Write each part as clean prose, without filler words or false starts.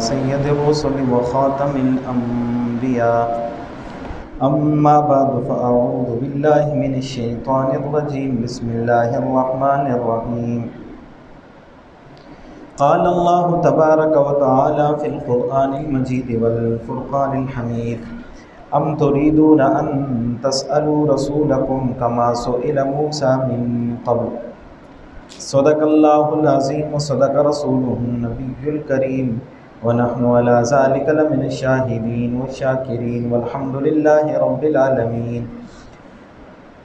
سيد الرسل وخاتم الأنبياء أما بعد فأعوذ بالله من الشيطان الرجيم بسم الله الرحمن الرحيم قال الله تبارك وتعالى في القرآن المجيد والفرقان الحميد أم تريدون أن تسألوا رسولكم كما سئل موسى من قبل صدق الله العظيم وصدق رسوله النبي الكريم ونحن على ذلك لمن الشاهدين والشاكرين والحمد لله رب العالمين۔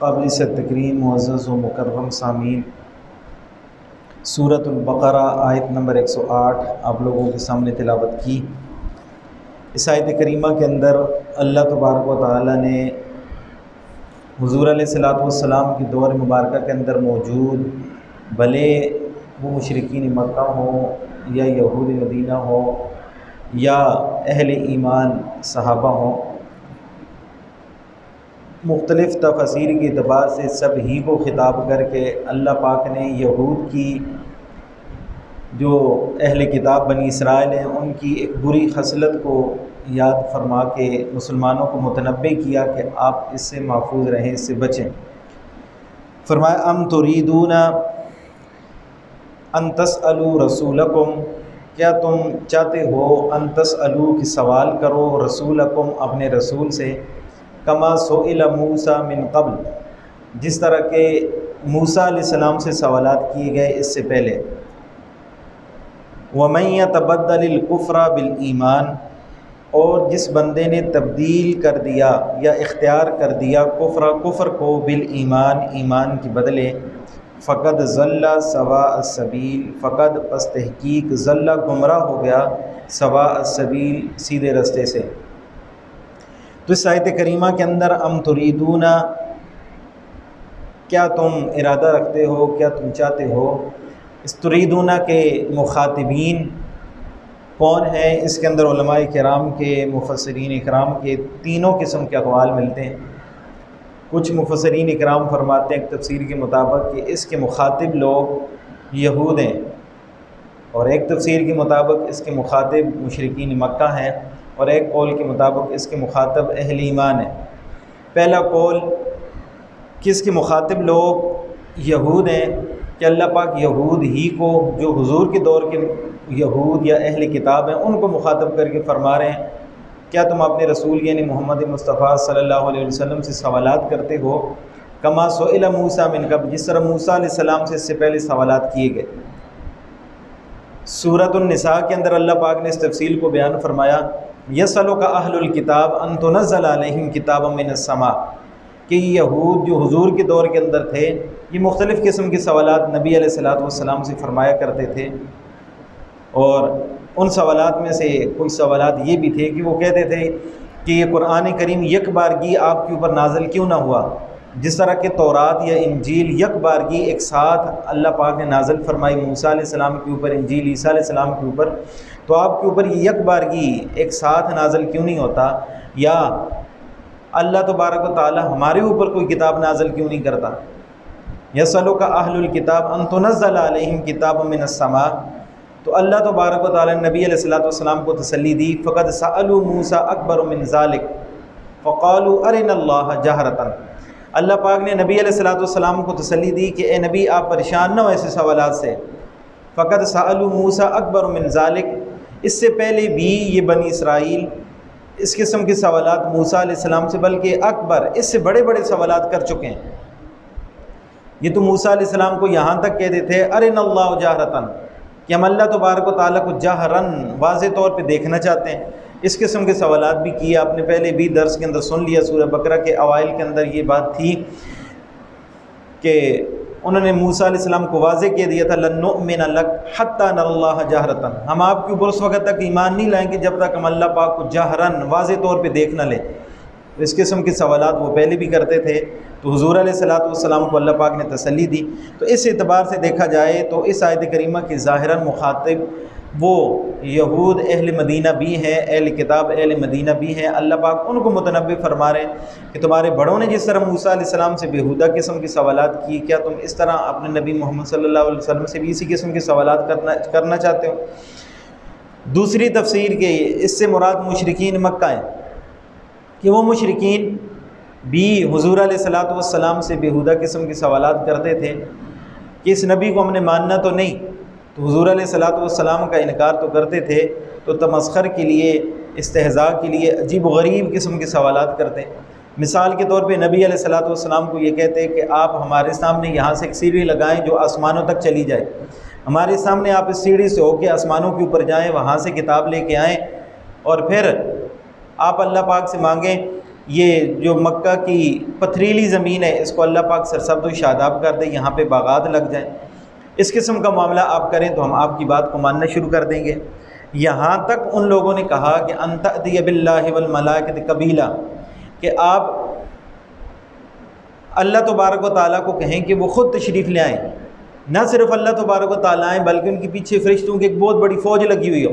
قابل تکریم معزز و مکرم سامعین، سورۃ البقرہ آیت نمبر 108 آپ لوگوں کے سامنے تلاوت کی۔ اس آیت کریمہ کے اندر اللہ تبارک و تعالی نے حضور علیہ الصلوۃ والسلام کی دور مبارکہ کے اندر موجود بھلے وہ مشرکین مکہ ہوں یا یہود مدینہ ہو یا اہل ایمان صحابہ ہوں، مختلف تفاسیر کے اعتبار سے سب ہی کو خطاب کر کے اللہ پاک نے یہود کی جو اہل کتاب بنی اسرائیل ہیں ان کی ایک بری خصلت کو یاد فرما کے مسلمانوں کو متنبہ کیا کہ آپ اس سے محفوظ رہیں، اس سے بچیں۔ فرمایا ام تریدون ان تسألوا رسولکم، کیا تم چاہتے ہو ان تسألوا کہ سوال کرو رسولکم اپنے رسول سے، کما سئل موسیٰ من قبل، جس طرح کہ موسیٰ علیہ السلام سے سوالات کیے گئے اس سے پہلے۔ وَمَن يَتَبَدَّلِ الْكُفْرَ بِالْإِيمَانِ، اور جس بندے نے تبدیل کر دیا یا اختیار کر دیا کفر کو بالایمان، ایمان کے بدلے، فقد ضل سواء السبیل، فقد پس تحقیق ضل گمراہ ہو گیا سواء السبیل سیدھے رستے سے۔ تو اس آیت کریمہ کے اندر ام تریدون، کیا تم ارادہ رکھتے ہو، کیا تم چاہتے ہو، اس تریدون کے مخاطبین کون ہیں؟ اس کے اندر علماء کرام کے، مفسرین اکرام کے تینوں قسم کے اقوال ملتے ہیں۔ کچھ مفسرین اکرام فرماتے ہیں ایک تفسیر کے مطابق کہ اس کے مخاطب لوگ یہود ہیں، اور ایک تفسیر کے مطابق اس کے مخاطب مشرکین مکہ ہیں، اور ایک قول کے مطابق اس کے مخاطب اہل ایمان ہیں۔ پہلا قول کہ اس کے مخاطب لوگ یہود ہیں کہ اللہ پاک یہود ہی کو، جو حضور کے دور کے یہود یا اہل کتاب ہیں، ان کو مخاطب کر کے فرما رہے ہیں کیا تم اپنے رسول یعنی محمد مصطفیٰ صلی اللہ علیہ وسلم سے سوالات کرتے ہو، کما سئل موسیٰ من قبل، جس طرح موسیٰ علیہ السلام سے اس سے پہلے سوالات کیے گئے۔ سورۃ النساء کے اندر اللہ پاک نے اس تفصیل کو بیان فرمایا، یسألک اہل الکتاب ان تنزل علیہم کتابا من السماء، کہ یہود جو حضور کے دور کے اندر تھے یہ مختلف قسم کے سوالات نبی علیہ الصلوۃ والسلام سے فرمایا کرتے تھے، اور ان سوالات میں سے کچھ سوالات یہ بھی تھے کہ وہ کہتے تھے کہ یہ قرآن کریم یک بارگی آپ کے اوپر نازل کیوں نہ ہوا، جس طرح کہ تورات یا انجیل یک بارگی ایک ساتھ اللہ پاک نے نازل فرمائی موسیٰ علیہ السلام کے اوپر، انجیل عیسیٰ علیہ السلام کے اوپر، تو آپ کے اوپر یہ یک بارگی ایک ساتھ نازل کیوں نہیں ہوتا، یا اللہ تبارک و تعالی ہمارے اوپر کوئی کتاب نازل کیوں نہیں کرتا۔ یسألک اہل الکتاب ان تنزل علیہم کتابا من السماء، تو اللہ تبارک و تعالی نے نبی علیہ الصلوۃ والسلام کو تسلی دی، فقد سألوا موسیٰ اکبر من ذلک فقالوا ارنا اللہ جہرۃ، اللہ پاک نے نبی علیہ الصلوۃ والسلام کو تسلی دی کہ اے نبی آپ پریشان نہ ہو ایسے سوالات سے، فقد سألوا موسیٰ اکبر من ذلک، اس سے پہلے بھی یہ بنی اسرائیل اس قسم کے سوالات موسیٰ علیہ السلام سے بلکہ اکبر اس سے بڑے بڑے سوالات کر چکے ہیں۔ یہ تو موسیٰ علیہ السلام کو یہاں تک کہتے تھے ارنا اللہ جہرۃ، کہ ہم اللہ تبارک و تعالیٰ کو جہرن واضح طور پہ دیکھنا چاہتے ہیں۔ اس قسم کے سوالات بھی کیے، آپ نے پہلے بھی درس کے اندر سن لیا، سورہ بقرہ کے اوائل کے اندر یہ بات تھی کہ انہوں نے موسیٰ علیہ السلام کو واضح کہہ دیا تھا لن نؤمن لک حتی نری اللہ جہرۃ، ہم آپ کے اوپر اس وقت تک ایمان نہیں لائیں گے جب تک ہم اللہ پاک کو جہرن واضح طور پہ دیکھ نہ لیں۔ اس قسم کے سوالات وہ پہلے بھی کرتے تھے، تو حضور علیہ الصلوۃ والسلام کو اللہ پاک نے تسلی دی۔ تو اس اعتبار سے دیکھا جائے تو اس آیت کریمہ کی ظاہراً مخاطب وہ یہود اہل مدینہ بھی ہیں، اہل کتاب اہل مدینہ بھی ہیں۔ اللہ پاک ان کو متنبہ فرما رہے ہیں کہ تمہارے بڑوں نے جس طرح موسیٰ علیہ السلام سے بیہودہ قسم کے سوالات کی، کیا تم اس طرح اپنے نبی محمد صلی اللہ علیہ وسلم سے بھی اسی قسم کے سوالات کرنا چاہتے ہو؟ دوسری تفسیر کے اس سے مراد مشرکین مکہ ہیں کہ وہ مشرکین بھی حضور علیہ الصلوۃ والسلام سے بیہودہ قسم کے سوالات کرتے تھے کہ اس نبی کو ہم نے ماننا تو نہیں، تو حضور علیہ الصلوۃ والسلام کا انکار تو کرتے تھے، تو تمسخر کے لیے، استہزاء کے لیے عجیب و غریب قسم کے سوالات کرتے ہیں۔ مثال کے طور پہ نبی علیہ الصلوۃ والسلام کو یہ کہتے کہ آپ ہمارے سامنے یہاں سے ایک سیڑھی لگائیں جو آسمانوں تک چلی جائے، ہمارے سامنے آپ اس سیڑھی سے ہو کے آسمانوں کے اوپر جائیں، وہاں سے کتاب لے کے آئیں، اور پھر آپ اللہ پاک سے مانگیں یہ جو مکہ کی پتھریلی زمین ہے اس کو اللہ پاک سرسبز و شاداب کر دے، یہاں پہ باغات لگ جائیں، اس قسم کا معاملہ آپ کریں تو ہم آپ کی بات کو ماننا شروع کر دیں گے۔ یہاں تک ان لوگوں نے کہا کہ ان تأتی باللہ والملائکۃ قبیلا، کہ آپ اللہ تبارک و تعالیٰ کو کہیں کہ وہ خود تشریف لے آئیں، نہ صرف اللہ تبارک و تعالیٰ آئیں بلکہ ان کے پیچھے فرشتوں کی ایک بہت بڑی فوج لگی ہوئی ہو،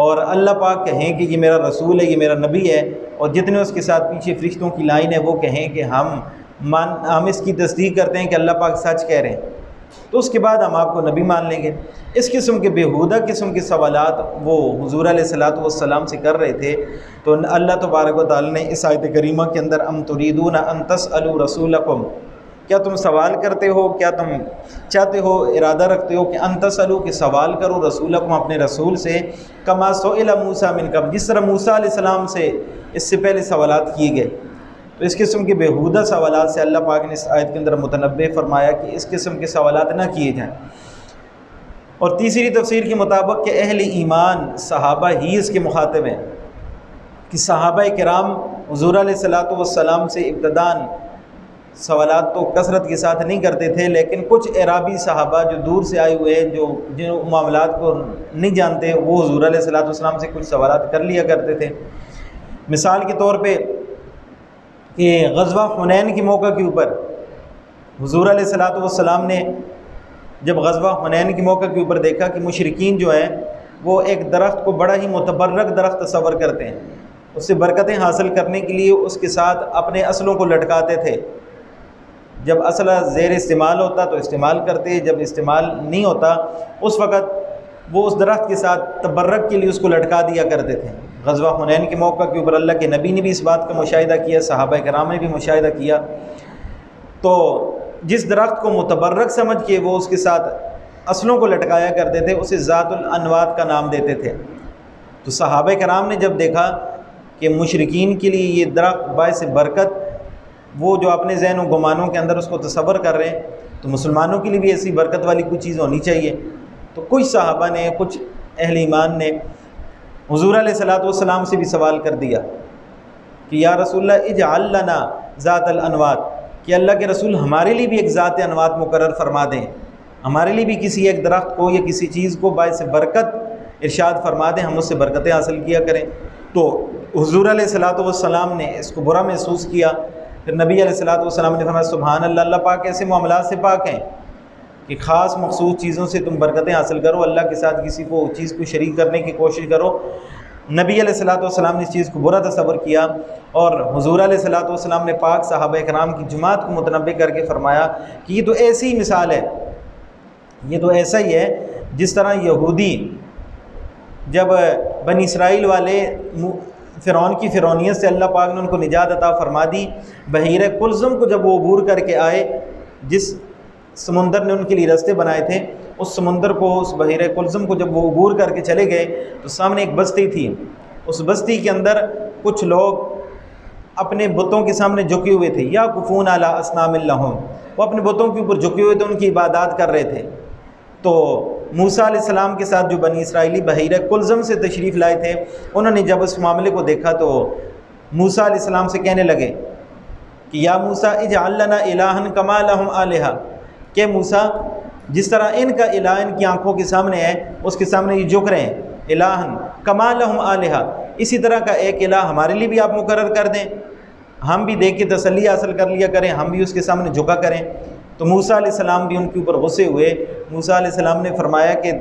اور اللہ پاک کہیں کہ یہ میرا رسول ہے، یہ میرا نبی ہے، اور جتنے اس کے ساتھ پیچھے فرشتوں کی لائن ہے وہ کہیں کہ ہم اس کی تصدیق کرتے ہیں کہ اللہ پاک سچ کہہ رہے ہیں، تو اس کے بعد ہم آپ کو نبی مان لیں گے۔ اس قسم کے بیہودہ قسم کے سوالات وہ حضور علیہ الصلوۃ والسلام سے کر رہے تھے، تو اللہ تبارک و تعالی نے اس آیت کریمہ کے اندر ام تریدون ان تسألوا رسولکم، کیا تم سوال کرتے ہو، کیا تم چاہتے ہو، ارادہ رکھتے ہو کہ ان تسألوا، کہ سوال کرو رسولکم، اپنے رسول سے، کما سئل موسیٰ من قبل، جس طرح موسیٰ علیہ السلام سے اس سے پہلے سوالات کیے گئے۔ تو اس قسم کے بیہودہ سوالات سے اللہ پاک نے اس آیت کے اندر متنبہ فرمایا کہ اس قسم کے سوالات نہ کیے جائیں۔ اور تیسری تفسیر کے مطابق کہ اہل ایمان صحابہ ہی اس کے مخاطب ہیں، کہ صحابہ کرام حضور علیہ الصلوۃ والسلام سے ابتداً سوالات تو کثرت کے ساتھ نہیں کرتے تھے، لیکن کچھ اعرابی صحابہ جو دور سے آئے ہوئے جو معاملات کو نہیں جانتے، وہ حضور علیہ الصلوۃ والسلام سے کچھ سوالات کر لیا کرتے تھے۔ مثال کے طور پہ کہ غزوہ حنین کے موقع کے اوپر حضور علیہ الصلوۃ والسلام نے جب غزوہ حنین کے موقع کے اوپر دیکھا کہ مشرکین جو ہیں وہ ایک درخت کو بڑا ہی متبرک درخت تصور کرتے ہیں، اس سے برکتیں حاصل کرنے کے لیے اس کے ساتھ اپنے اصلوں کو لٹکاتے تھے، جب اصلہ زیر استعمال ہوتا تو استعمال کرتے، جب استعمال نہیں ہوتا اس وقت وہ اس درخت کے ساتھ تبرک کے لیے اس کو لٹکا دیا کرتے تھے۔ غزوہ حنین کے موقع کے اوپر اللہ کے نبی نے بھی اس بات کا مشاہدہ کیا، صحابہ کرام نے بھی مشاہدہ کیا، تو جس درخت کو متبرک سمجھ کے وہ اس کے ساتھ اصلوں کو لٹکایا کرتے تھے اسے ذات الانوات کا نام دیتے تھے۔ تو صحابہ کرام نے جب دیکھا کہ مشرکین کے لیے یہ درخت باعث برکت، وہ جو اپنے ذہن و گمانوں کے اندر اس کو تصور کر رہے ہیں، تو مسلمانوں کے لیے بھی ایسی برکت والی کوئی چیز ہونی چاہیے۔ تو کچھ صحابہ نے، کچھ اہل ایمان نے حضور علیہ الصلوۃ والسلام سے بھی سوال کر دیا کہ یا رسول اللہ اجعل لنا ذات الانوات، کہ اللہ کے رسول ہمارے لیے بھی ایک ذات انوات مقرر فرما دیں، ہمارے لیے بھی کسی ایک درخت کو یا کسی چیز کو باعث برکت ارشاد فرما دیں، ہم اس سے برکتیں حاصل کیا کریں۔ تو حضور علیہ الصلوۃ والسلام نے اس کو برا محسوس کیا، پھر نبی علیہ الصلوۃ والسلام نے فرمایا سبحان اللہ، اللہ پاک ایسے معاملات سے پاک ہیں کہ خاص مخصوص چیزوں سے تم برکتیں حاصل کرو، اللہ کے ساتھ کسی کو چیز کو شریک کرنے کی کوشش کرو۔ نبی علیہ الصلوۃ والسلام نے اس چیز کو برا تصور کیا، اور حضور علیہ الصلوۃ والسلام نے پاک صحابہ کرام کی جماعت کو متنبہ کر کے فرمایا کہ یہ تو ایسی ہی مثال ہے، یہ تو ایسا ہی ہے جس طرح یہودی جب بنی اسرائیل والے فرعون کی فرعونیت سے اللہ پاک نے ان کو نجات عطا فرما دی، بحیرہ کلثم کو جب وہ عبور کر کے آئے، جس سمندر نے ان کے لیے راستے بنائے تھے، اس سمندر کو، اس بحیرہ کلثم کو جب وہ عبور کر کے چلے گئے تو سامنے ایک بستی تھی، اس بستی کے اندر کچھ لوگ اپنے بتوں کے سامنے جھکے ہوئے تھے، یا کفون علی اصنام لہم، وہ اپنے بتوں کے اوپر جھکے ہوئے تھے، ان کی عبادات کر رہے تھے۔ تو موسیٰ علیہ السلام کے ساتھ جو بنی اسرائیلی بحیرہ کلثم سے تشریف لائے تھے، انہوں نے جب اس معاملے کو دیکھا تو موسیٰ علیہ السلام سے کہنے لگے کہ یا موسیٰ اجعل لنا الہا کما لہم آلہہ، کہ موسیٰ جس طرح ان کا الہ ان کی آنکھوں کے سامنے ہے، اس کے سامنے یہ جھک رہے ہیں، الہا کما لہم آلہہ، اسی طرح کا ایک الہ ہمارے لیے بھی آپ مقرر کر دیں، ہم بھی دیکھ کے تسلی حاصل کر لیا کریں، ہم بھی اس کے سامنے جھکا کریں۔ تو موسیٰ علیہ السلام بھی ان کے اوپر غصے ہوئے۔ موسیٰ علیہ السلام نے فرمایا کہ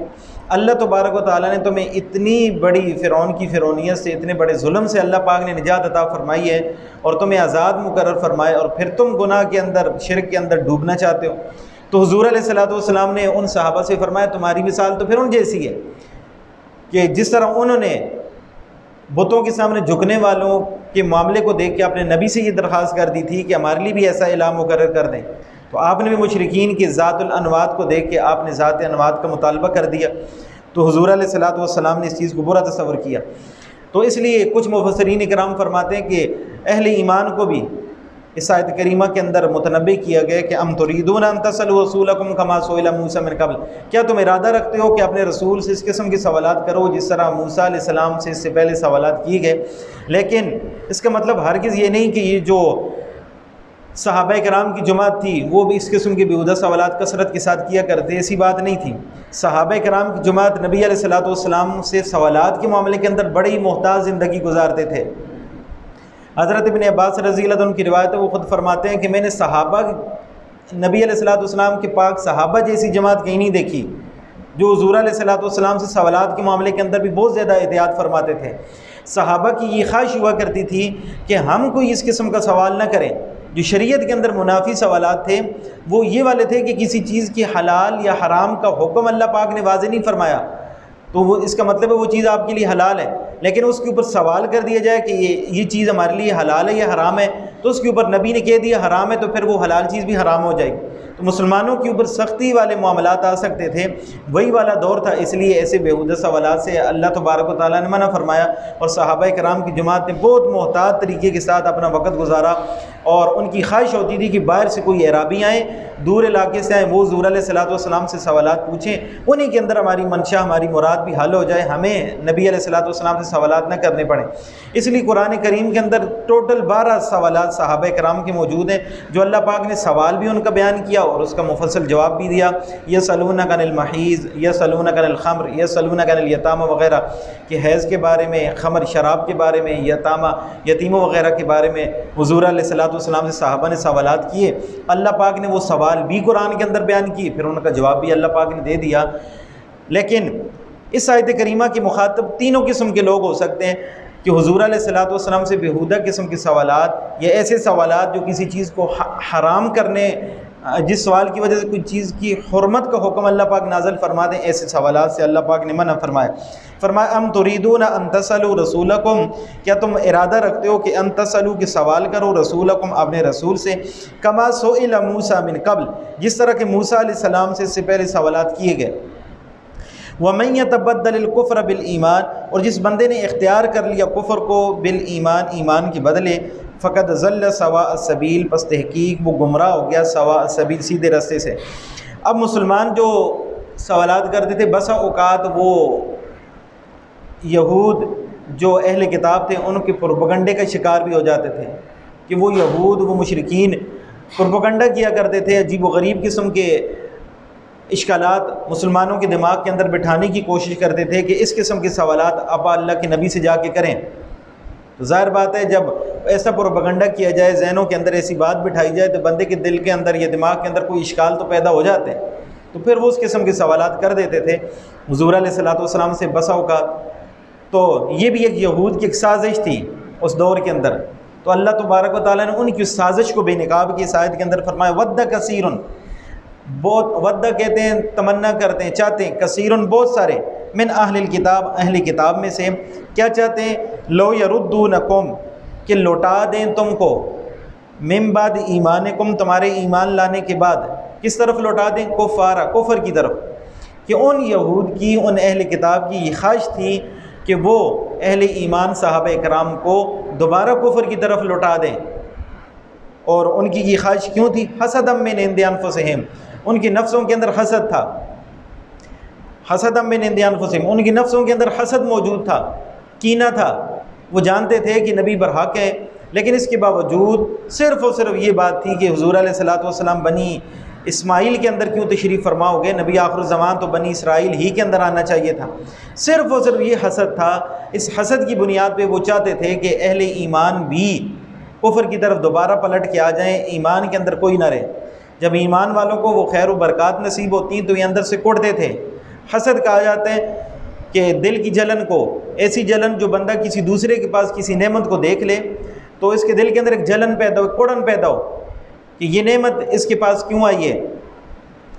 اللہ تبارک و تعالیٰ نے تمہیں اتنی بڑی فرعون کی فرعونیت سے، اتنے بڑے ظلم سے اللہ پاک نے نجات عطا فرمائی ہے اور تمہیں آزاد مقرر فرمایا، اور پھر تم گناہ کے اندر، شرک کے اندر ڈوبنا چاہتے ہو۔ تو حضور علیہ الصلوۃ والسلام نے ان صحابہ سے فرمایا تمہاری مثال تو پھر ان جیسی ہے، کہ جس طرح انہوں نے بتوں کے سامنے جھکنے والوں کے معاملے کو دیکھ کے اپنے نبی سے یہ درخواست کر دی تھی کہ ہمارے لیے بھی ایسا اعلان مقرر کر دیں، تو آپ نے بھی مشرکین کی ذات الانوات کو دیکھ کے آپ نے ذات انوات کا مطالبہ کر دیا، تو حضور علیہ الصلوۃ والسلام نے اس چیز کو برا تصور کیا۔ تو اس لیے کچھ مفسرین کرام فرماتے ہیں کہ اہل ایمان کو بھی اس آیت کریمہ کے اندر متنبہ کیا گیا کہ ام تریدون ان تسألوا رسولکم کما سئل موسیٰ من قبل، کیا تم ارادہ رکھتے ہو کہ اپنے رسول سے اس قسم کے سوالات کرو جس طرح موسیٰ علیہ السلام سے اس سے پہلے سوالات کیے گئے؟ لیکن اس کا مطلب ہرگز یہ نہیں کہ یہ جو صحابہ کرام کی جماعت تھی وہ بھی اس قسم کے بیہودہ سوالات کثرت کے ساتھ کیا کرتے، ایسی بات نہیں تھی۔ صحابہ کرام کی جماعت نبی علیہ الصلوۃ والسلام سے سوالات کے معاملے کے اندر بڑی محتاط زندگی گزارتے تھے۔ حضرت ابن عباس رضی اللہ عنہ کی روایت ہے، وہ خود فرماتے ہیں کہ میں نے صحابہ نبی علیہ الصلوۃ والسلام کے پاک صحابہ جیسی جماعت کہیں نہیں دیکھی جو حضور علیہ الصلوۃ والسلام سے سوالات کے معاملے کے اندر بھی بہت زیادہ احتیاط فرماتے تھے۔ صحابہ کی یہ خواہش ہوا کرتی تھی کہ ہم کوئی اس قسم کا سوال نہ کریں۔ جو شریعت کے اندر منافی سوالات تھے وہ یہ والے تھے کہ کسی چیز کی حلال یا حرام کا حکم اللہ پاک نے واضح نہیں فرمایا، تو وہ اس کا مطلب ہے وہ چیز آپ کے لیے حلال ہے، لیکن اس کے اوپر سوال کر دیا جائے کہ یہ چیز ہمارے لیے حلال ہے یا حرام ہے، تو اس کے اوپر نبی نے کہہ دیا حرام ہے تو پھر وہ حلال چیز بھی حرام ہو جائے گی۔ تو مسلمانوں کے اوپر سختی والے معاملات آ سکتے تھے، وہی والا دور تھا، اس لیے ایسے بیہودہ سوالات سے اللہ تبارک و تعالیٰ نے منع فرمایا، اور صحابہ کرام کی جماعت نے بہت محتاط طریقے کے ساتھ اپنا وقت گزارا، اور ان کی خواہش ہوتی تھی کہ باہر سے کوئی اعرابی آئیں، دور علاقے سے آئیں، وہ حضور علیہ الصلوۃ والسلام سے سوالات پوچھیں، انہیں کے اندر ہماری منشا ہماری مراد بھی حل ہو جائے، ہمیں نبی علیہ الصلوۃ والسلام سے سوالات نہ کرنے پڑیں۔ اس لیے قرآن کریم کے اندر ٹوٹل 12 سوالات صحابہ کرام کے موجود ہیں، جو اللہ پاک نے سوال بھی ان کا بیان کیا اور اس کا مفصل جواب بھی دیا۔ یسألونک عن المحیض، یسألونک عن الخمر، یسألونک عن الیتامى وغیرہ، کہ حیض کے بارے میں، خمر شراب کے بارے میں، یتیموں وغیرہ کے بارے میں حضور علیہ الصلوۃ والسلام سے صحابہ نے سوالات کیے، اللہ پاک نے وہ سوال بھی قرآن کے اندر بیان کیے، پھر ان کا جواب بھی اللہ پاک نے دے دیا۔ لیکن اس آیت کریمہ کے مخاطب تینوں قسم کے لوگ ہو سکتے ہیں، کہ حضور علیہ الصلوۃ والسلام سے بیہودہ قسم کے سوالات یا ایسے سوالات جو کسی چیز کو حرام کرنے، جس سوال کی وجہ سے کوئی چیز کی حرمت کا حکم اللہ پاک نازل فرما دیں، ایسے سوالات سے اللہ پاک نے منع فرمایا۔ فرمایا ام تریدون ان تسألوا رسولکم، کیا تم ارادہ رکھتے ہو کہ ان تسألوا کہ سوال کرو رسولکم اپنے رسول سے، کما سئل موسیٰ من قبل، جس طرح کہ موسیٰ علیہ السلام سے اس سے پہلے سوالات کیے گئے۔ وَمَن يَتَبَدَّلِ الْكُفْرَ بِالْإِيمَانِ، اور جس بندے نے اختیار کر لیا کفر کو بالایمان، ایمان کے بدلے، فقد ضل سواء السبیل، پس تحقیق وہ گمراہ ہو گیا سواء السبیل، سیدھے راستے سے۔ اب مسلمان جو سوالات کرتے تھے بسا اوقات وہ یہود جو اہل کتاب تھے ان کے پروپیگنڈے کا شکار بھی ہو جاتے تھے، کہ وہ یہود وہ مشرکین پروپیگنڈا کیا کرتے تھے، عجیب و غریب قسم کے اشکالات مسلمانوں کے دماغ کے اندر بٹھانے کی کوشش کرتے تھے کہ اس قسم کے سوالات آپ اللہ کے نبی سے جا کے کریں۔ تو ظاہر بات ہے جب ایسا پروپیگنڈا کیا جائے، ذہنوں کے اندر ایسی بات بٹھائی جائے، تو بندے کے دل کے اندر یا دماغ کے اندر کوئی اشکال تو پیدا ہو جاتے ہیں، تو پھر وہ اس قسم کے سوالات کر دیتے تھے حضور علیہ الصلوۃ والسلام سے بسا اوقات۔ تو یہ بھی ایک یہود کی ایک سازش تھی اس دور کے اندر، تو اللہ تبارک و تعالیٰ نے ان کی اس سازش کو بے نقاب کی اس آیت کے اندر فرمایا ود کثیرن، بہت، ودہ کہتے ہیں تمنا کرتے ہیں، چاہتے ہیں، کثیرن بہت سارے، من اہل الکتاب اہل کتاب میں سے، کیا چاہتے ہیں؟ لو یردونکم، کہ لوٹا دیں تم کو، من بعد ایمانکم، تمہارے ایمان لانے کے بعد، کس طرف لوٹا دیں؟ کفارا، کفر کی طرف، کہ ان یہود کی، ان اہل کتاب کی یہ خواہش تھی کہ وہ اہل ایمان صحابہ کرام کو دوبارہ کفر کی طرف لوٹا دیں۔ اور ان کی یہ خواہش کیوں تھی؟ حسدا من عند انفسہم، ان کی نفسوں کے اندر حسد تھا، حسدا من عند انفسہم، ان کی نفسوں کے اندر حسد موجود تھا، کینہ تھا، وہ جانتے تھے کہ نبی برحق ہے، لیکن اس کے باوجود صرف اور صرف یہ بات تھی کہ حضور علیہ الصلوۃ والسلام بنی اسماعیل کے اندر کیوں تشریف فرما ہو گئے، نبی آخر الزمان تو بنی اسرائیل ہی کے اندر آنا چاہیے تھا۔ صرف اور صرف یہ حسد تھا، اس حسد کی بنیاد پہ وہ چاہتے تھے کہ اہل ایمان بھی کفر کی طرف دوبارہ پلٹ کے آ جائیں، ایمان کے اندر کوئی نہ رہے۔ جب ایمان والوں کو وہ خیر و برکات نصیب ہوتی ہیں تو یہ اندر سے کڑتے تھے۔ حسد کہا جاتا ہے کہ دل کی جلن کو، ایسی جلن جو بندہ کسی دوسرے کے پاس کسی نعمت کو دیکھ لے تو اس کے دل کے اندر ایک جلن پیدا ہو، کڑن پیدا ہو کہ یہ نعمت اس کے پاس کیوں آئی ہے،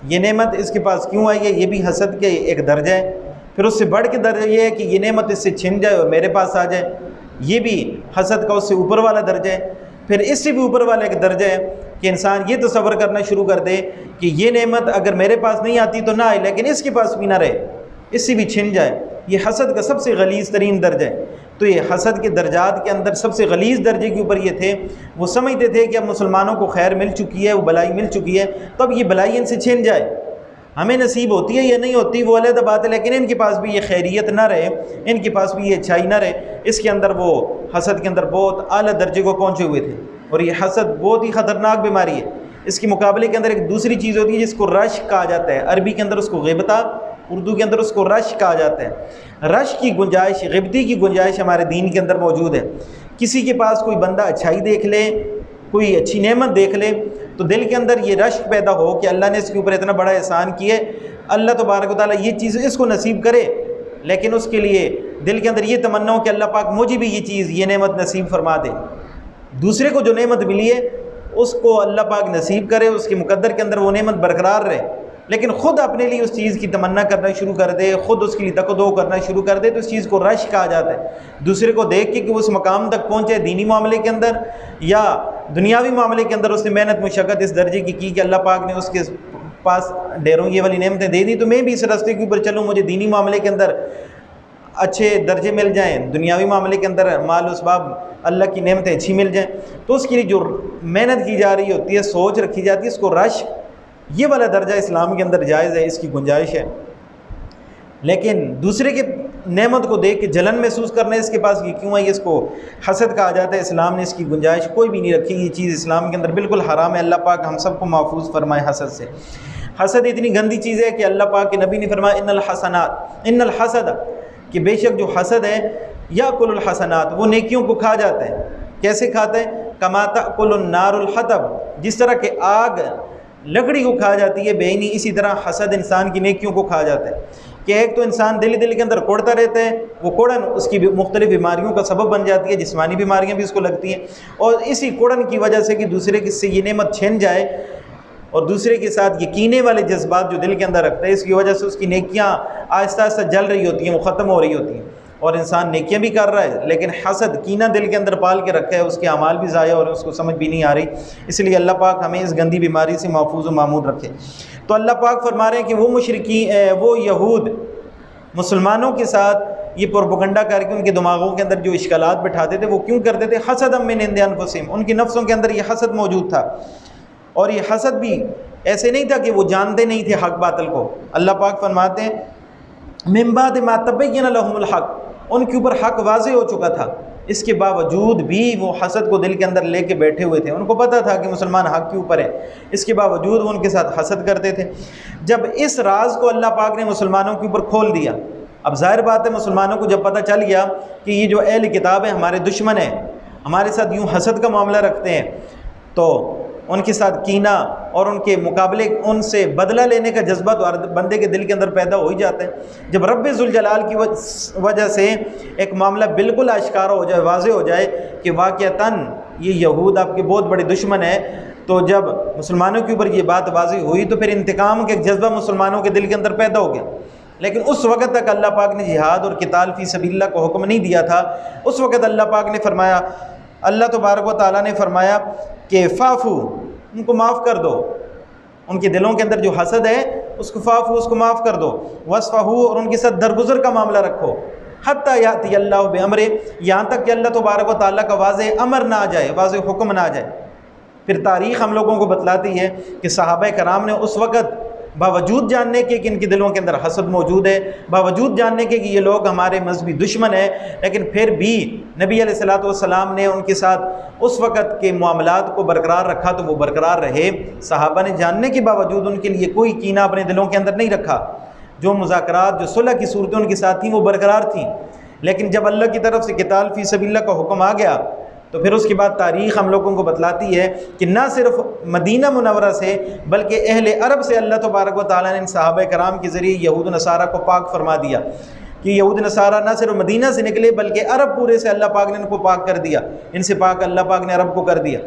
یہ نعمت اس کے پاس کیوں آئی ہے۔ یہ بھی حسد کے ایک درجہ ہے پھر اس سے بڑھ کے درجہ یہ ہے کہ یہ نعمت اس سے چھن جائے اور میرے پاس آ جائے، یہ بھی حسد کا اس سے اوپر والا درجہ ہے۔ پھر اس سے بھی اوپر والا ایک درجہ ہے کہ انسان یہ تصور کرنا شروع کر دے کہ یہ نعمت اگر میرے پاس نہیں آتی تو نہ آئے، لیکن اس کے پاس بھی نہ رہے، اس سے بھی چھن جائے۔ یہ حسد کا سب سے غلیظ ترین درجہ ہے۔ تو یہ حسد کے درجات کے اندر سب سے غلیظ درجے کے اوپر یہ تھے، وہ سمجھتے تھے کہ اب مسلمانوں کو خیر مل چکی ہے، وہ بلائی مل چکی ہے، تو اب یہ بلائی ان سے چھن جائے، ہمیں نصیب ہوتی ہے یا نہیں ہوتی وہ علیحدہ بات ہے، لیکن ان کے پاس بھی یہ خیریت نہ رہے، ان کے پاس بھی یہ اچھائی نہ رہے۔ اس کے اندر وہ حسد کے اندر بہت اعلیٰ درجے کو پہنچے ہوئے تھے، اور یہ حسد بہت ہی خطرناک بیماری ہے۔ اس کے مقابلے کے اندر ایک دوسری چیز ہوتی ہے جس کو رشک کہا جاتا ہے، عربی کے اندر اس کو غیبتہ، اردو کے اندر اس کو رشک کہا جاتا ہے۔ رشک کی گنجائش، غیبتی کی گنجائش ہمارے دین کے اندر موجود ہے۔ کسی کے پاس کوئی بندہ اچھائی دیکھ لے، کوئی اچھی نعمت دیکھ لے، تو دل کے اندر یہ رشک پیدا ہو کہ اللہ نے اس کے اوپر اتنا بڑا احسان کیا ہے، اللہ تبارک و تعالیٰ یہ چیز اس کو نصیب کرے، لیکن اس کے لیے دل کے اندر یہ تمنا ہو کہ اللہ پاک مجھے بھی یہ چیز، یہ نعمت نصیب فرما دے۔ دوسرے کو جو نعمت ملی ہے اس کو اللہ پاک نصیب کرے، اس کے مقدر کے اندر وہ نعمت برقرار رہے، لیکن خود اپنے لیے اس چیز کی تمنا کرنا شروع کر دے، خود اس کے لیے تک و دو کرنا شروع کر دے، تو اس چیز کو رشک کہا جاتا ہے۔ دوسرے کو دیکھ کے کہ وہ اس مقام تک پہنچے دینی معاملے کے اندر یا دنیاوی معاملے کے اندر، اس نے محنت مشقت اس درجے کی کہ اللہ پاک نے اس کے پاس ڈھیروں یہ والی نعمتیں دے دی، تو میں بھی اس راستے کے اوپر چلوں، مجھے دینی معاملے کے اندر اچھے درجے مل جائیں، دنیاوی معاملے کے اندر مال و اسباب اللہ کی نعمتیں اچھی مل جائیں، تو اس کے لیے جو محنت کی جا رہی ہوتی ہے، سوچ رکھی جاتی ہے، اس کو رشک، یہ والا درجہ اسلام کے اندر جائز ہے، اس کی گنجائش ہے۔ لیکن دوسرے کی نعمت کو دیکھ کے جلن محسوس کرنا، اس کے پاس یہ کیوں ہے، اس کو حسد کہا جاتا ہے۔ اسلام نے اس کی گنجائش کوئی بھی نہیں رکھی، یہ چیز اسلام کے اندر بالکل حرام ہے۔ اللہ پاک ہم سب کو محفوظ فرمائے حسد سے۔ حسد اتنی گندی چیز ہے کہ اللہ پاک کے نبی نے فرمایا ان الحسد، کہ بے شک جو حسد ہے، یاکل الحسنات، وہ نیکیوں کو کھا جاتا ہے۔ کیسے کھاتا ہے؟ کما تاکل النار الحطب، جس طرح کہ آگ لکڑی کو کھا جاتی ہے بے نہیں، اسی طرح حسد انسان کی نیکیوں کو کھا جاتا ہے۔ کہ ایک تو انسان دل کے اندر کوڑتا رہتا ہے، وہ کوڑن اس کی مختلف بیماریوں کا سبب بن جاتی ہے، جسمانی بیماریاں بھی اس کو لگتی ہیں، اور اسی کوڑن کی وجہ سے کہ دوسرے سے یہ نعمت چھن جائے اور دوسرے کے ساتھ یہ کینے والے جذبات جو دل کے اندر رکھتا ہے، اس کی وجہ سے اس کی نیکیاں آہستہ آہستہ جل رہی ہوتی ہیں، وہ ختم ہو رہی ہوتی ہیں، اور انسان نیکیاں بھی کر رہا ہے، لیکن حسد کینہ دل کے اندر پال کے رکھا ہے، اس کے اعمال بھی ضائع ہو رہے ہیں، اس کو سمجھ بھی نہیں آ رہی۔ اس لیے اللہ پاک ہمیں اس گندی بیماری سے محفوظ و معمول رکھے۔ تو اللہ پاک فرما رہے ہیں کہ وہ مشرکین، وہ یہود مسلمانوں کے ساتھ یہ پروپیگنڈا کر کے ان کے دماغوں کے اندر جو اشکالات بٹھاتے تھے، وہ کیوں کرتے تھے؟ حسد من عند انفسہم، ان کی نفسوں کے اندر یہ حسد موجود تھا، اور یہ حسد بھی ایسے نہیں تھا کہ وہ جانتے نہیں تھے حق باطل کو۔ اللہ پاک فرماتے ہیں من بعد ما تبین لهم الحق، ان کے اوپر حق واضح ہو چکا تھا، اس کے باوجود بھی وہ حسد کو دل کے اندر لے کے بیٹھے ہوئے تھے۔ ان کو پتہ تھا کہ مسلمان حق کے اوپر ہے، اس کے باوجود وہ ان کے ساتھ حسد کرتے تھے۔ جب اس راز کو اللہ پاک نے مسلمانوں کے اوپر کھول دیا، اب ظاہر بات ہے مسلمانوں کو جب پتہ چل گیا کہ یہ جو اہل کتاب ہے ہمارے دشمن ہیں، ہمارے ساتھ یوں حسد کا معاملہ رکھتے ہیں، تو ان کے ساتھ کینہ اور ان کے مقابلے ان سے بدلہ لینے کا جذبہ تو ہر بندے کے دل کے اندر پیدا ہو ہی جاتا ہے۔ جب رب ذوالجلال کی وجہ سے ایک معاملہ بالکل آشکارا ہو جائے، واضح ہو جائے کہ واقعتاً یہ یہود آپ کے بہت بڑے دشمن ہیں، تو جب مسلمانوں کے اوپر یہ بات واضح ہوئی تو پھر انتقام کا ایک جذبہ مسلمانوں کے دل کے اندر پیدا ہو گیا۔ لیکن اس وقت تک اللہ پاک نے جہاد اور قتال فی سبیل اللہ کو حکم نہیں دیا تھا۔ اس وقت اللہ پاک نے فرمایا، اللہ تبارک و تعالیٰ نے فرمایا کہ فافو، ان کو معاف کر دو، ان کے دلوں کے اندر جو حسد ہے اس کو فافو، اس کو معاف کر دو، وصفحو، اور ان کے ساتھ درگزر کا معاملہ رکھو، حتی یاتی اللہ بامرہ، یہاں تک کہ اللہ تبارک و تعالیٰ کا واضح امر نہ آ جائے، واضح حکم نہ آ جائے۔ پھر تاریخ ہم لوگوں کو بتلاتی ہے کہ صحابہ کرام نے اس وقت باوجود جاننے کے کہ ان کے دلوں کے اندر حسد موجود ہے، باوجود جاننے کے کہ یہ لوگ ہمارے مذہبی دشمن ہیں، لیکن پھر بھی نبی علیہ الصلوۃ والسلام نے ان کے ساتھ اس وقت کے معاملات کو برقرار رکھا، تو وہ برقرار رہے۔ صحابہ نے جاننے کے باوجود ان کے لیے کوئی کینہ اپنے دلوں کے اندر نہیں رکھا، جو مذاکرات، جو صلح کی صورتیں ان کے ساتھ تھیں وہ برقرار تھیں۔ لیکن جب اللہ کی طرف سے قتال فی سبیل اللہ کا حکم آ گیا تو پھر اس کے بعد تاریخ ہم لوگوں کو بتلاتی ہے کہ نہ صرف مدینہ منورہ سے بلکہ اہل عرب سے اللہ تبارک و تعالیٰ نے ان صحابہ کرام کے ذریعے یہود و نصارہ کو پاک فرما دیا، کہ یہود نصارہ نہ صرف مدینہ سے نکلے بلکہ عرب پورے سے اللہ پاک نے ان کو پاک کر دیا، ان سے پاک اللہ پاک نے عرب کو کر دیا۔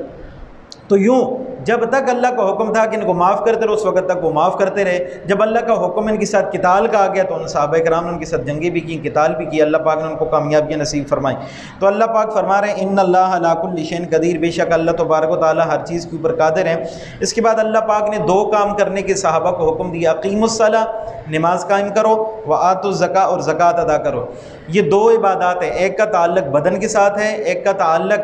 تو یوں جب تک اللہ کا حکم تھا کہ ان کو معاف کرتے رہو اس وقت تک وہ معاف کرتے رہے، جب اللہ کا حکم ان کے ساتھ قتال کا آ گیا تو ان صحابہ کرام نے ان کے ساتھ جنگیں بھی کی، قتال بھی کیا، اللہ پاک نے ان کو کامیابیاں نصیب فرمائیں۔ تو اللہ پاک فرما رہے ہیں ان اللہ علی کل شیء قدیر، بے شک اللہ تبارک و تعالیٰ ہر چیز کے اوپر قادر ہیں۔ اس کے بعد اللہ پاک نے دو کام کرنے کے صحابہ کو حکم دیا، اقیموا الصلاۃ، نماز قائم کرو، وآتوا الزکاۃ، اور زکوٰۃ ادا کرو۔ یہ دو عبادات ہیں، ایک کا تعلق بدن کے ساتھ ہے، ایک کا تعلق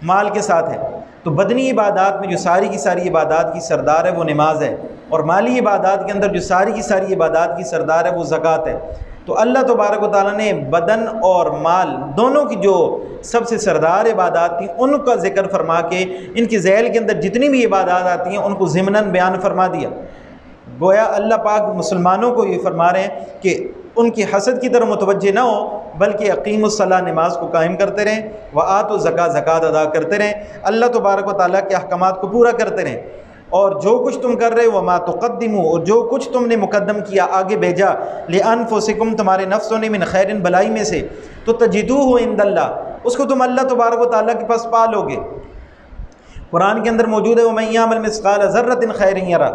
مال کے ساتھ ہے۔ تو بدنی عبادات میں جو ساری کی ساری عبادات کی سردار ہے وہ نماز ہے، اور مالی عبادات کے اندر جو ساری کی ساری عبادات کی سردار ہے وہ زکوٰۃ ہے۔ تو اللہ تبارک و تعالیٰ نے بدن اور مال دونوں کی جو سب سے سردار عبادات تھیں ان کا ذکر فرما کے ان کی ذیل کے اندر جتنی بھی عبادات آتی ہیں ان کو ضمناً بیان فرما دیا۔ گویا اللہ پاک مسلمانوں کو یہ فرما رہے ہیں کہ ان کی حسد کی طرف متوجہ نہ ہو، بلکہ اقیموا الصلاۃ، نماز کو قائم کرتے رہیں، وآتوا الزکاۃ، زکوٰۃ ادا کرتے رہیں، اللہ تبارک و تعالیٰ کے احکامات کو پورا کرتے رہیں، اور جو کچھ تم کر رہے ہو وما تقدموا، اور جو کچھ تم نے مقدم کیا آگے بھیجا، لانفسکم، تمہارے نفسوں نے، من خیر، بلائی میں سے، تو تجدوہ عند اللہ، اس کو تم اللہ تبارک و تعالیٰ کے پاس پا لو گے۔ قرآن کے اندر موجود ہے ومن یعمل مثقال ذرۃ خیر یرہ،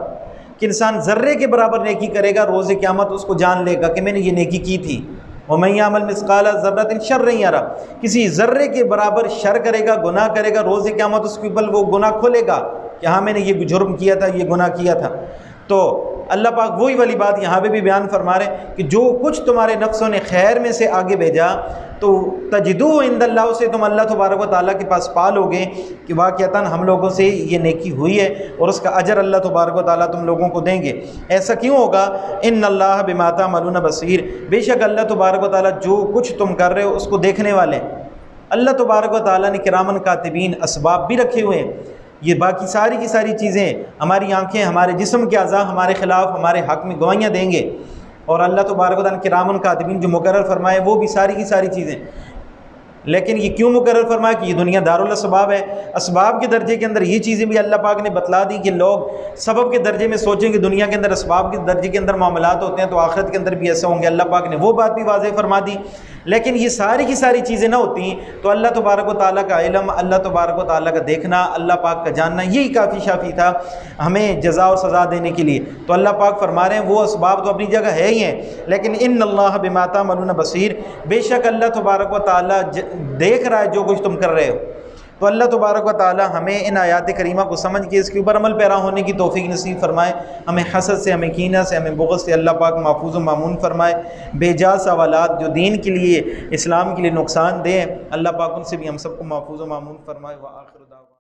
کہ انسان ذرے کے برابر نیکی کرے گا، روز قیامت اس کو جان لے گا کہ میں نے یہ نیکی کی تھی۔ ومن یعمل مثقال ذرۃ شر یرہ، کسی ذرے کے برابر شر کرے گا، گناہ کرے گا، روز قیامت اس کے اوپر وہ گناہ کھولے گا کہ ہاں میں نے یہ جرم کیا تھا، یہ گناہ کیا تھا۔ تو اللہ پاک وہی والی بات یہاں پہ بھی بیان فرما رہے ہیں کہ جو کچھ تمہارے نفسوں نے خیر میں سے آگے بھیجا تو تجدوہ عند اللہ، اسے تم اللہ تبارک و تعالیٰ کے پاس پا لو گے کہ واقعتاً ہم لوگوں سے یہ نیکی ہوئی ہے، اور اس کا اجر اللہ تبارک و تعالیٰ تم لوگوں کو دیں گے۔ ایسا کیوں ہوگا؟ ان اللہ بما تعملون بصیر، بے شک اللہ تبارک و تعالیٰ جو کچھ تم کر رہے ہو اس کو دیکھنے والے ہیں۔ اللہ تبارک و تعالیٰ نے کرامن کاتبین اسباب بھی رکھے ہوئے ہیں، یہ باقی ساری کی ساری چیزیں، ہماری آنکھیں، ہمارے جسم کے اعضاء ہمارے خلاف ہمارے حق میں گواہیاں دیں گے، اور اللہ تبارک و تعالیٰ نے کرامن کاتبین جو مقرر فرمائے وہ بھی ساری کی ساری چیزیں۔ لیکن یہ کیوں مقرر فرمایا کہ یہ دنیا دارالاسباب ہے؟ اسباب کے درجے کے اندر یہ چیزیں بھی اللہ پاک نے بتلا دی کہ لوگ سبب کے درجے میں سوچیں کہ دنیا کے اندر اسباب کے درجے کے اندر معاملات ہوتے ہیں تو آخرت کے اندر بھی ایسا ہوں گے، اللہ پاک نے وہ بات بھی واضح فرما دی۔ لیکن یہ ساری کی ساری چیزیں نہ ہوتی تو اللہ تبارک و تعالیٰ کا علم، اللہ تبارک و تعالیٰ کا دیکھنا، اللہ پاک کا جاننا، یہی کافی شافی تھا ہمیں جزا اور سزا دینے کے لیے۔ تو اللہ پاک فرما رہے ہیں وہ اسباب تو اپنی جگہ ہے ہی ہیں، لیکن ان اللہ بما تعملون بصیر، بے شک اللہ تبارک و تعالیٰ دیکھ رہا ہے جو کچھ تم کر رہے ہو۔ تو اللہ تبارک و تعالیٰ ہمیں ان آیات کریمہ کو سمجھ کے اس کے اوپر عمل پیرا ہونے کی توفیق نصیب فرمائے، ہمیں حسد سے، ہمیں کینہ سے، ہمیں بغض سے اللہ پاک محفوظ و مامون فرمائے، بے جا سوالات جو دین کے لیے، اسلام کے لیے نقصان دہ ہیں اللہ پاک ان سے بھی ہم سب کو محفوظ و مامون فرمائے۔ وآخر دعوانا